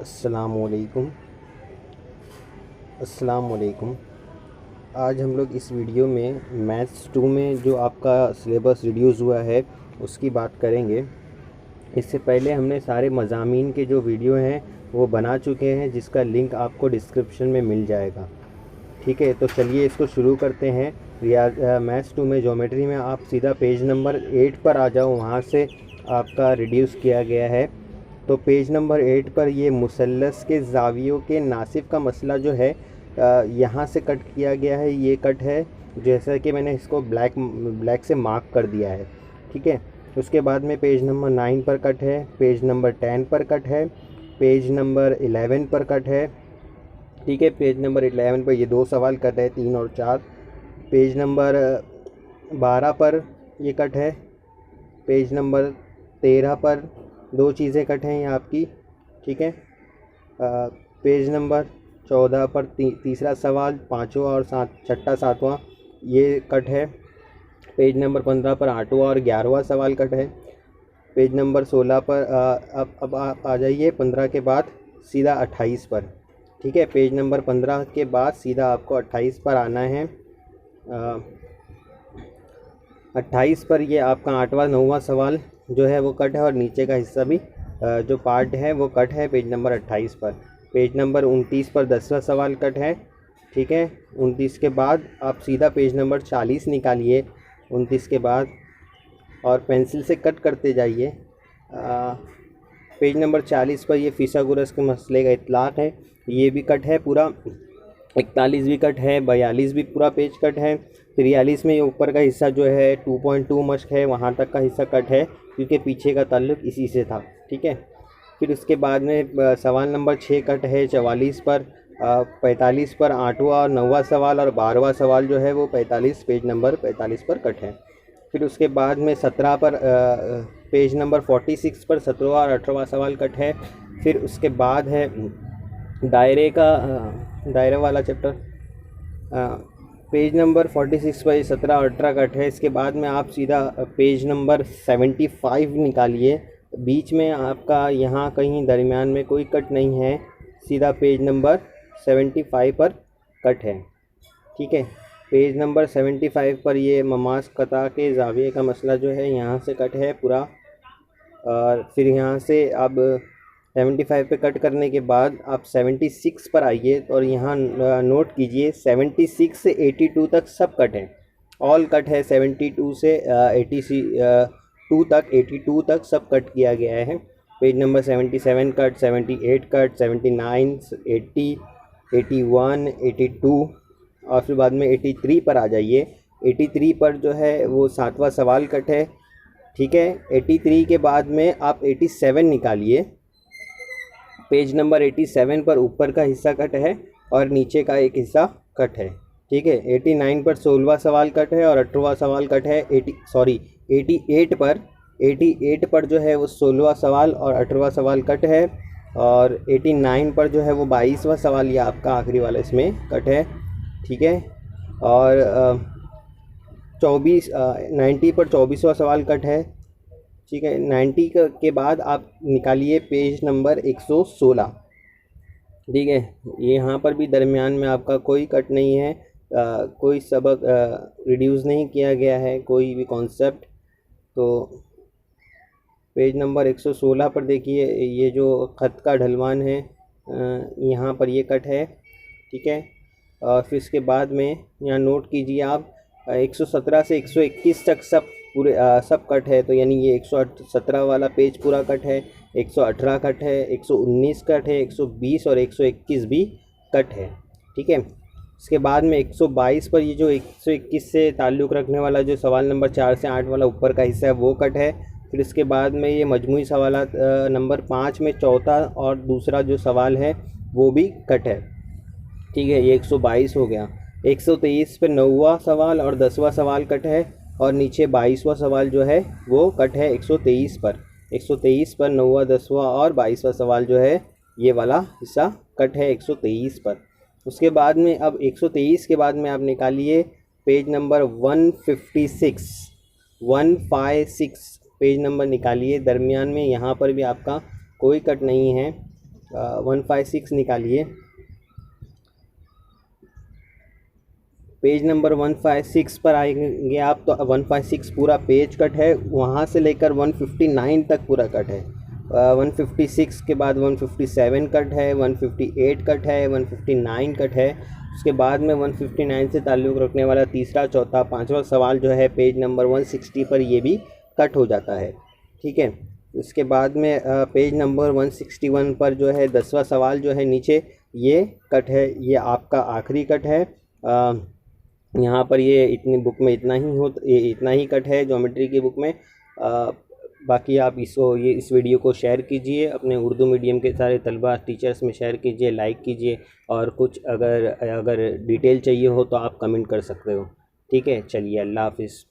अस्सलामुअलैकुम। आज हम लोग इस वीडियो में मैथ्स 2 में जो आपका सिलेबस रिड्यूस हुआ है उसकी बात करेंगे। इससे पहले हमने सारे मज़ामीन के जो वीडियो हैं वो बना चुके हैं, जिसका लिंक आपको डिस्क्रिप्शन में मिल जाएगा। ठीक है, तो चलिए इसको शुरू करते हैं। मैथ्स 2 में ज्योमेट्री में आप सीधा पेज नंबर 8 पर आ जाओ, वहाँ से आपका रिड्यूस किया गया है। तो पेज नंबर 8 पर ये मुसल्लस के ज़ावियों के नासिब का मसला जो है यहाँ से कट किया गया है। ये कट है, जैसा कि मैंने इसको ब्लैक से मार्क कर दिया है। ठीक है, उसके बाद में पेज नंबर 9 पर कट है, पेज नंबर 10 पर कट है, पेज नंबर 11 पर कट है। ठीक है, पेज नंबर 11 पर ये 2 सवाल कट है, 3 और 4। पेज नंबर 12 पर ये कट है, पेज नंबर 13 पर 2 चीज़ें कट हैं ये आपकी। ठीक है, पेज नंबर 14 पर तीसरा सवाल, 5वां और छठा 7वां ये कट है। पेज नंबर 15 पर 8वां और 11वां सवाल कट है। पेज नंबर 16 पर अब आप आ जाइए 15 के बाद सीधा 28 पर। ठीक है, पेज नंबर 15 के बाद सीधा आपको 28 पर आना है। 28 पर ये आपका 8वां 9वां सवाल जो है वो कट है, और नीचे का हिस्सा भी जो पार्ट है वो कट है पेज नंबर 28 पर। पेज नंबर 29 पर 10वां सवाल कट है। ठीक है, 29 के बाद आप सीधा पेज नंबर 40 निकालिए 29 के बाद, और पेंसिल से कट करते जाइए। पेज नंबर 40 पर ये फिसागोरस के मसले का इतलाक़ है, ये भी कट है पूरा। 41 भी कट है, 42 भी पूरा पेज कट है। 43 में ये ऊपर का हिस्सा जो है 2.2 मश्क है, वहाँ तक का हिस्सा कट है, क्योंकि पीछे का ताल्लुक इसी से था। ठीक है, फिर उसके बाद में सवाल नंबर 6 कट है 44 पर, 45 पर 8वां और 9वां सवाल, और 12वां सवाल जो है वो 45 पेज नंबर 45 पर कट है। फिर उसके बाद में 17 पर पेज नंबर 46 पर 17वां और 18वां सवाल कट है। फिर उसके बाद है दायरे वाला चैप्टर, पेज नंबर 46 पर 17 और 18 कट है। इसके बाद में आप सीधा पेज नंबर 75 निकालिए, बीच में आपका यहाँ कहीं दरमियान में कोई कट नहीं है, सीधा पेज नंबर 75 पर कट है। ठीक है, पेज नंबर 75 पर ये ममास कता के ज़ाविये का मसला जो है यहाँ से कट है पूरा। और फिर यहाँ से अब 75 पे कट करने के बाद आप 76 पर आइए, और यहाँ नोट कीजिए 76 से 82 तक सब कट है, ऑल कट है। 72 से 82 तक 82 तक सब कट किया गया है। पेज नंबर 77 कट, 78 कट, 79, 80, 81, 82, और फिर बाद में 83 पर आ जाइए। 83 पर जो है वो 7वां सवाल कट है। ठीक है, 83 के बाद में आप 87 निकालिए, पेज नंबर 87 पर ऊपर का हिस्सा कट है और नीचे का एक हिस्सा कट है। ठीक है, 89 पर 16वां सवाल कट है और 18वां सवाल कट है। 88 पर जो है वो 16वां सवाल और 18वां सवाल कट है, और 89 पर जो है वो 22वां सवाल ये आपका आखिरी वाला इसमें कट है। ठीक है, और 90 पर 24वां सवाल कट है। ठीक है, 90 के बाद आप निकालिए पेज नंबर 116। ठीक है, यहाँ पर भी दरमियान में आपका कोई कट नहीं है, कोई सबक रिड्यूस नहीं किया गया है, कोई भी कॉन्सेप्ट। तो पेज नंबर 116 पर देखिए, ये जो ख़त का ढलवान है यहाँ पर ये कट है। ठीक है, और फिर इसके बाद में यहाँ नोट कीजिए आप 117 से 121 तक सब पूरे सब कट है। तो यानी ये 117 वाला पेज पूरा कट है, 118 कट है, 119 कट है, 120 और 121 भी कट है। ठीक है, इसके बाद में 122 पर ये जो 121 से ताल्लुक़ रखने वाला जो सवाल नंबर 4 से 8 वाला ऊपर का हिस्सा है वो कट है। फिर इसके बाद में ये मजमूई सवालात नंबर 5 में चौथा और दूसरा जो सवाल है वो भी कट है। ठीक है, ये 122 हो गया। 123 पे 9वां सवाल और 10वां सवाल कट है, और नीचे 22वां सवाल जो है वो कट है 123 पर। 123 पर 9वां 10वां और 22वां सवाल जो है ये वाला हिस्सा कट है 123 पर। उसके बाद में अब 123 के बाद में आप निकालिए पेज नंबर 156 पेज नंबर निकालिए, दरमियान में यहाँ पर भी आपका कोई कट नहीं है। 156 निकालिए। पेज नंबर 156 पर आएंगे आप तो 156 पूरा पेज कट है, वहाँ से लेकर 159 तक पूरा कट है। 156 के बाद 157 कट है, 158 कट है, 159 कट है। उसके बाद में 159 से ताल्लुक़ रखने वाला तीसरा, चौथा, पांचवा सवाल जो है पेज नंबर 160 पर ये भी कट हो जाता है। ठीक है। इसके बाद में पेज नंबर 161 पर जो है 10वां सवाल जो है नीचे ये कट है, ये आपका आखिरी कट है। यहाँ पर ये इतनी बुक में इतना ही कट है ज्योमेट्री की बुक में। बाकी आप इस वीडियो को शेयर कीजिए, अपने उर्दू मीडियम के सारे तलबा टीचर्स में शेयर कीजिए, लाइक कीजिए, और कुछ अगर डिटेल चाहिए हो तो आप कमेंट कर सकते हो। ठीक है, चलिए, अल्लाह हाफिज़।